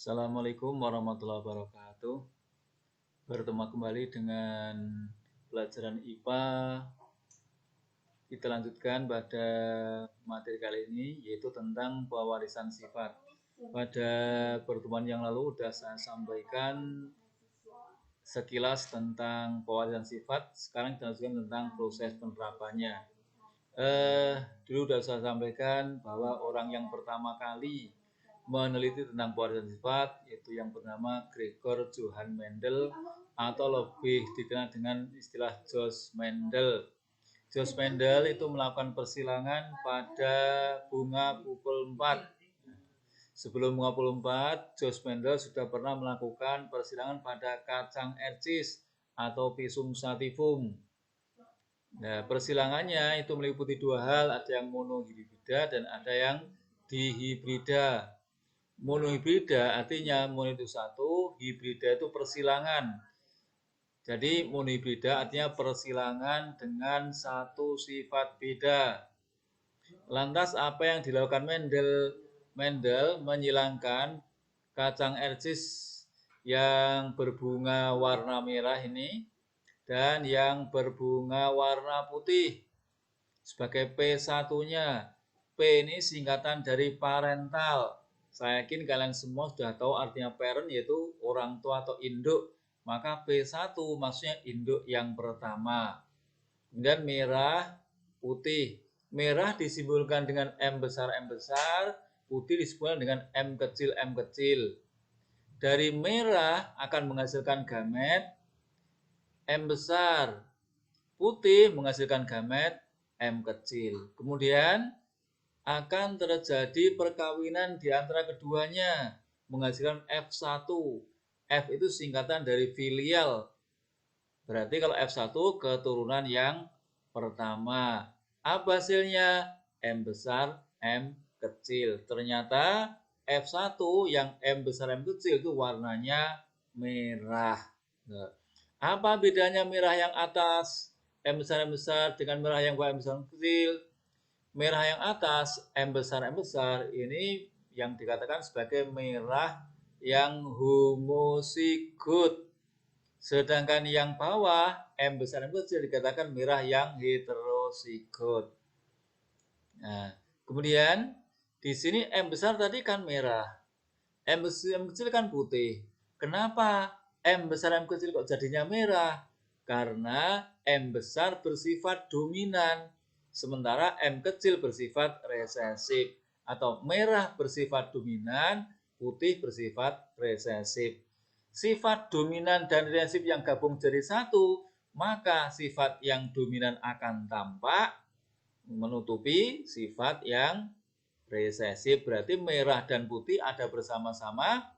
Assalamualaikum warahmatullahi wabarakatuh. Bertemu kembali dengan pelajaran IPA. Kita lanjutkan pada materi kali ini, yaitu tentang pewarisan sifat. Pada pertemuan yang lalu sudah saya sampaikan sekilas tentang pewarisan sifat. Sekarang kita lanjutkan tentang proses penerapannya. Dulu sudah saya sampaikan bahwa orang yang pertama kali meneliti tentang pewarisan sifat yaitu yang bernama Gregor Johann Mendel atau lebih dikenal dengan istilah George Mendel. George Mendel itu melakukan persilangan pada bunga pukul 4. Sebelum bunga pukul 4, George Mendel sudah pernah melakukan persilangan pada kacang ercis atau Pisum sativum. Nah, persilangannya itu meliputi dua hal, ada yang monohibrida dan ada yang dihibrida. Monohibrida artinya mono itu satu, hibrida itu persilangan. Jadi monohibrida artinya persilangan dengan satu sifat beda. Lantas apa yang dilakukan Mendel? Mendel menyilangkan kacang ercis yang berbunga warna merah ini dan yang berbunga warna putih sebagai P1-nya. P ini singkatan dari parental. Saya yakin kalian semua sudah tahu artinya parent, yaitu orang tua atau induk. Maka P1 maksudnya induk yang pertama. Kemudian merah, putih. Merah disimbolkan dengan M besar, putih disimbolkan dengan M kecil. Dari merah akan menghasilkan gamet M besar. Putih menghasilkan gamet M kecil. Kemudian akan terjadi perkawinan di antara keduanya menghasilkan F1. F itu singkatan dari filial. Berarti kalau F1 keturunan yang pertama. Apa hasilnya? M besar, M kecil. Ternyata F1 yang M besar, M kecil itu warnanya merah. Apa bedanya merah yang atas M besar dengan merah yang bawah M besar, M kecil? Merah yang atas M besar ini yang dikatakan sebagai merah yang homozigot. Sedangkan yang bawah M besar M kecil dikatakan merah yang heterozigot. Nah, kemudian di sini M besar tadi kan merah, M kecil kan putih. Kenapa M besar M kecil kok jadinya merah? Karena M besar bersifat dominan, sementara M kecil bersifat resesif. Atau merah bersifat dominan, putih bersifat resesif. Sifat dominan dan resesif yang gabung jadi satu, maka sifat yang dominan akan tampak menutupi sifat yang resesif. Berarti merah dan putih ada bersama-sama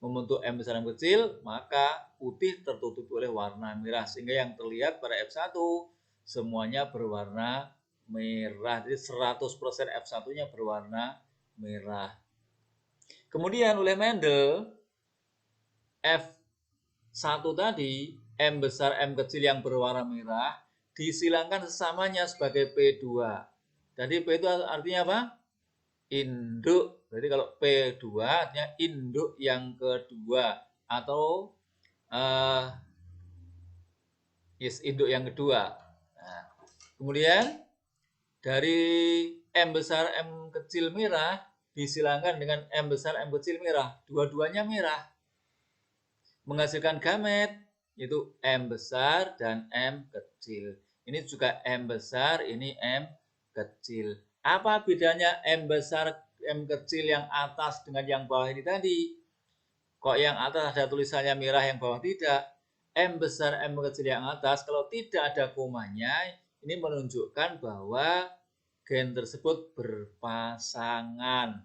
membentuk M besar M kecil, maka putih tertutup oleh warna merah. Sehingga yang terlihat pada F1 semuanya berwarna merah. Jadi 100% F1-nya berwarna merah. Kemudian oleh Mendel, F1 tadi, M besar M kecil yang berwarna merah, disilangkan sesamanya sebagai P2. Jadi P itu artinya apa? Induk. Jadi kalau P2 artinya induk yang kedua atau induk yang kedua. Nah, kemudian dari M besar M kecil merah disilangkan dengan M besar M kecil merah. Dua-duanya merah. Menghasilkan gamet yaitu M besar dan M kecil. Ini juga M besar, ini M kecil. Apa bedanya M besar M kecil yang atas dengan yang bawah ini tadi? Kok yang atas ada tulisannya merah, yang bawah tidak? M besar M kecil yang atas kalau tidak ada komanya, ini menunjukkan bahwa gen tersebut berpasangan.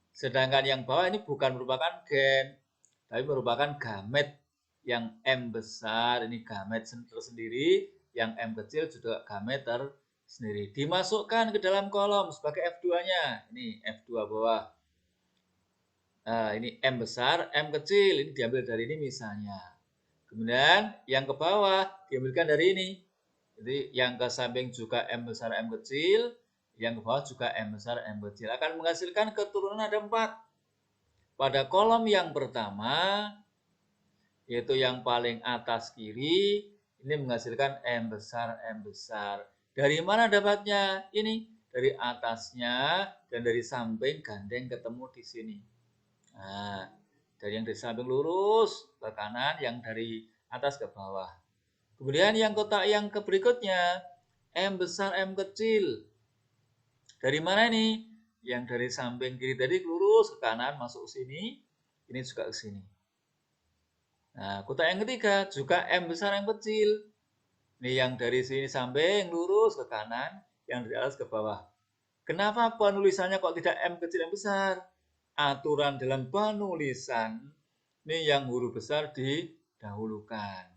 Sedangkan yang bawah ini bukan merupakan gen, tapi merupakan gamet. Yang M besar ini gamet tersendiri, yang M kecil juga gamet tersendiri. Dimasukkan ke dalam kolom sebagai F2-nya. Ini F2 bawah. Nah, ini M besar, M kecil. Ini diambil dari ini misalnya. Kemudian yang ke bawah diambilkan dari ini. Jadi yang ke samping juga M besar, M kecil. Yang ke bawah juga M besar, M kecil. Akan menghasilkan keturunan ada 4. pada kolom yang pertama, yaitu yang paling atas kiri, ini menghasilkan M besar, M besar. Dari mana dapatnya? Ini dari atasnya dan dari samping gandeng ketemu di sini. Nah, dari yang dari samping lurus ke kanan, yang dari atas ke bawah. Kemudian yang kotak yang berikutnya, M besar, M kecil. Dari mana ini? Yang dari samping kiri tadi lurus ke kanan masuk sini, ini juga ke sini. Nah, kotak yang ketiga juga M besar, M kecil. Ini yang dari sini samping lurus ke kanan, yang dari atas ke bawah. Kenapa penulisannya kok tidak M kecil, M besar? Aturan dalam penulisan ini yang huruf besar didahulukan.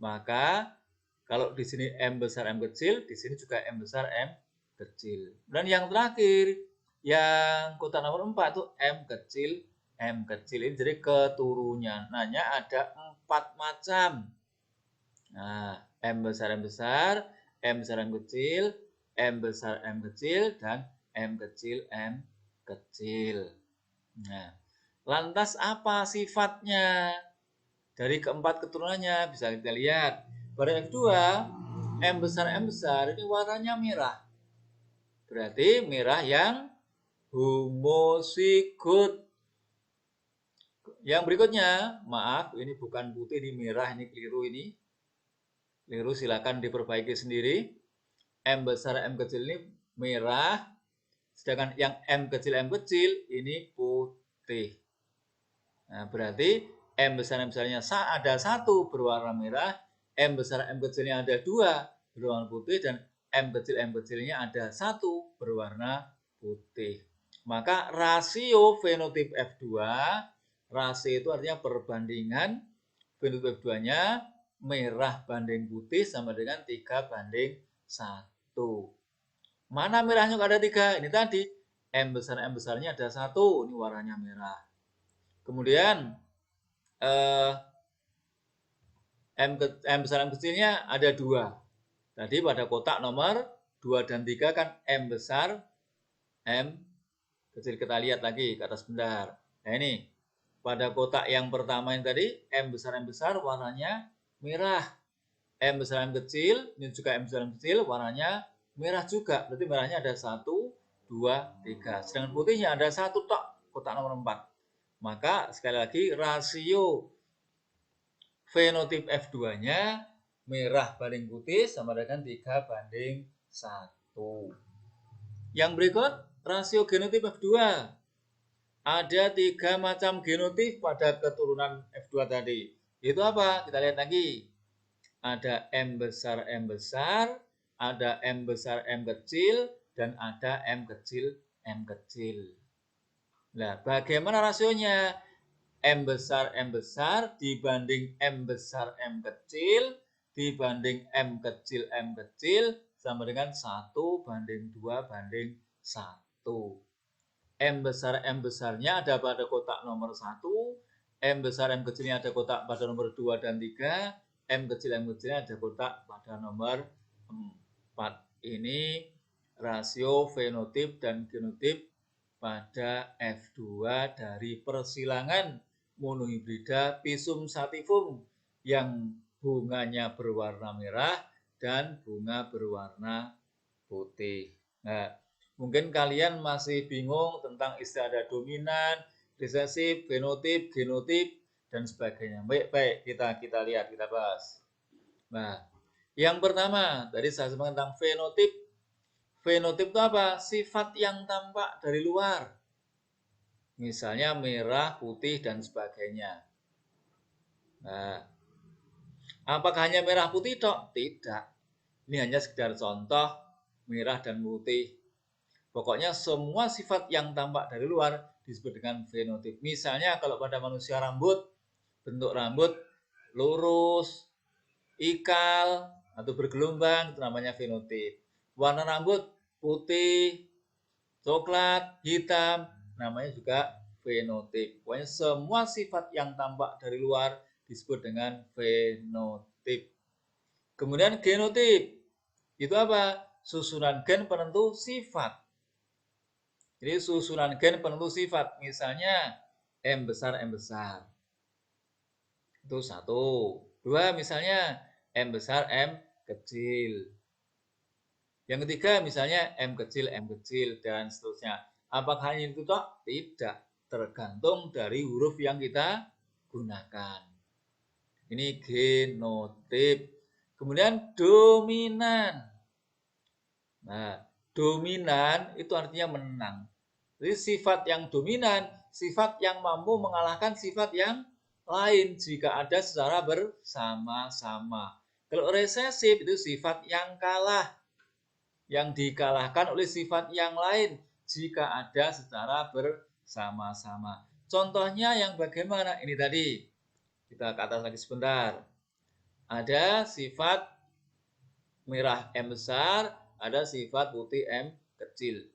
Maka kalau di sini M besar, M kecil, di sini juga M besar, M kecil. Dan yang terakhir, yang kotak nomor 4 itu M kecil, M kecil. Ini jadi keturunannya ada 4 macam. Nah, M besar, M besar, M besar, M kecil, M besar, M kecil, dan M kecil, M kecil. Nah, lantas apa sifatnya? Dari keempat keturunannya bisa kita lihat. Pada F2, M besar ini warnanya merah. Berarti merah yang homosigot. Yang berikutnya, maaf, ini bukan putih, ini merah, ini keliru ini. Keliru, silakan diperbaiki sendiri. M besar, M kecil ini merah, sedangkan yang M kecil ini putih. Nah, berarti M besarnya ada satu berwarna merah, M besar M kecilnya ada dua berwarna putih, dan M kecilnya ada satu berwarna putih. Maka rasio fenotip F2, rasio itu artinya perbandingan fenotip F2-nya merah banding putih sama dengan 3:1. Mana merahnya kok ada 3? Ini tadi M besarnya ada satu, ini warnanya merah. Kemudian M besar M kecilnya ada 2. Tadi pada kotak nomor 2 dan 3 kan M besar M kecil. Kita lihat lagi ke atas bentar. Nah ini pada kotak yang pertama yang tadi M besar warnanya merah. M besar M kecil, ini juga M besar M kecil warnanya merah juga. Berarti merahnya ada 1, 2, 3. Sedangkan putihnya ada 1 tok, kotak nomor 4. Maka sekali lagi rasio fenotip F2-nya merah banding putih sama dengan 3:1. Yang berikut rasio genotip F2. Ada 3 macam genotip pada keturunan F2 tadi. Itu apa? Kita lihat lagi. Ada M besar, ada M besar, M kecil, dan ada M kecil, M kecil. Nah, bagaimana rasionya? M besar dibanding M besar M kecil dibanding M kecil sama dengan 1:2:1. M besar M besarnya ada pada kotak nomor 1, M besar M kecilnya ada kotak pada nomor 2 dan 3, M kecilnya ada kotak pada nomor 4. Ini rasio fenotip dan genotip pada F2 dari persilangan monohibrida Pisum sativum yang bunganya berwarna merah dan bunga berwarna putih. Nah, mungkin kalian masih bingung tentang istilah ada dominan, resesif, fenotip, genotip, dan sebagainya. Baik, kita lihat, kita bahas. Nah, yang pertama, tadi saya sebutkan tentang fenotip. Fenotip itu apa? Sifat yang tampak dari luar. Misalnya merah, putih, dan sebagainya. Nah, apakah hanya merah putih tok? Tidak. Ini hanya sekedar contoh merah dan putih. Pokoknya semua sifat yang tampak dari luar disebut dengan fenotip. Misalnya kalau pada manusia bentuk rambut lurus, ikal, atau bergelombang, itu namanya fenotip. Warna rambut putih, coklat, hitam, namanya juga fenotip. Pokoknya semua sifat yang tampak dari luar disebut dengan fenotip. Kemudian genotip. Itu apa? Susunan gen penentu sifat. Jadi susunan gen penentu sifat. Misalnya M besar, M besar. Itu satu. Dua, misalnya M besar, M kecil. Yang ketiga, misalnya M kecil, dan seterusnya. Apakah hanya itu toh? Tidak. Tergantung dari huruf yang kita gunakan. Ini genotip. Kemudian dominan. Nah, dominan itu artinya menang. Jadi sifat yang dominan, sifat yang mampu mengalahkan sifat yang lain jika ada secara bersama-sama. Kalau resesif itu sifat yang kalah, yang dikalahkan oleh sifat yang lain jika ada secara bersama-sama. Contohnya yang bagaimana? Ini tadi, kita ke atas lagi sebentar. Ada sifat merah M besar, ada sifat putih M kecil.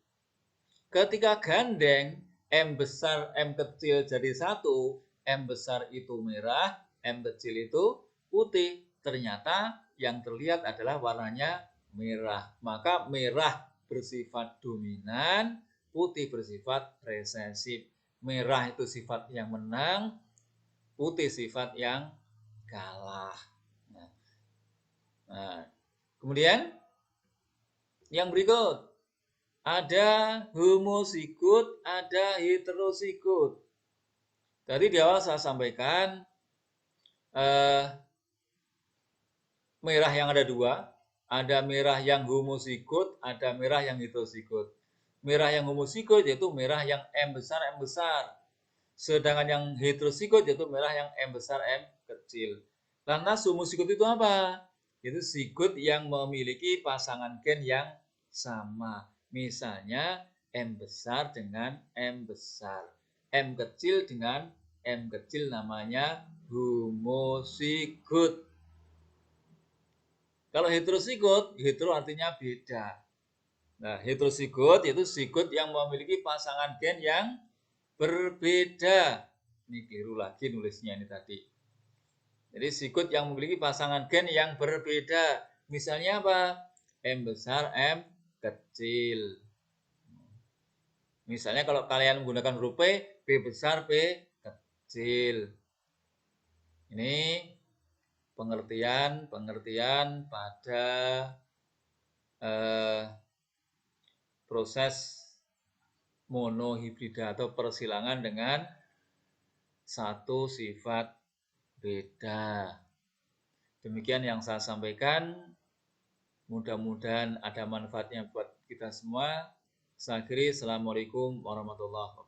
Ketika gandeng M besar, M kecil jadi satu, M besar itu merah, M kecil itu putih. Ternyata yang terlihat adalah warnanya merah. Maka merah bersifat dominan, putih bersifat resesif. Merah itu sifat yang menang, putih sifat yang kalah. Nah, kemudian yang berikut. Ada homozigot, ada heterozigot. Tadi di awal saya sampaikan merah yang ada dua, ada merah yang homozigot, ada merah yang heterozigot. Merah yang homozigot yaitu merah yang M besar, M besar. Sedangkan yang heterozigot yaitu merah yang M besar, M kecil. Lantas homozigot itu apa? Itu zigot yang memiliki pasangan gen yang sama. Misalnya M besar dengan M besar. M kecil dengan M kecil namanya homozigot. Kalau heterozigot, hetero artinya beda. Nah, heterozigot yaitu zigot yang memiliki pasangan gen yang berbeda. Ini keliru lagi nulisnya ini tadi. Jadi zigot yang memiliki pasangan gen yang berbeda. Misalnya apa? M besar, M kecil. Misalnya kalau kalian menggunakan huruf P, P besar, P kecil. Ini pengertian pada proses monohibrida atau persilangan dengan satu sifat beda. Demikian yang saya sampaikan. Mudah-mudahan ada manfaatnya buat kita semua. Saya akhiri. Assalamualaikum warahmatullahi wabarakatuh.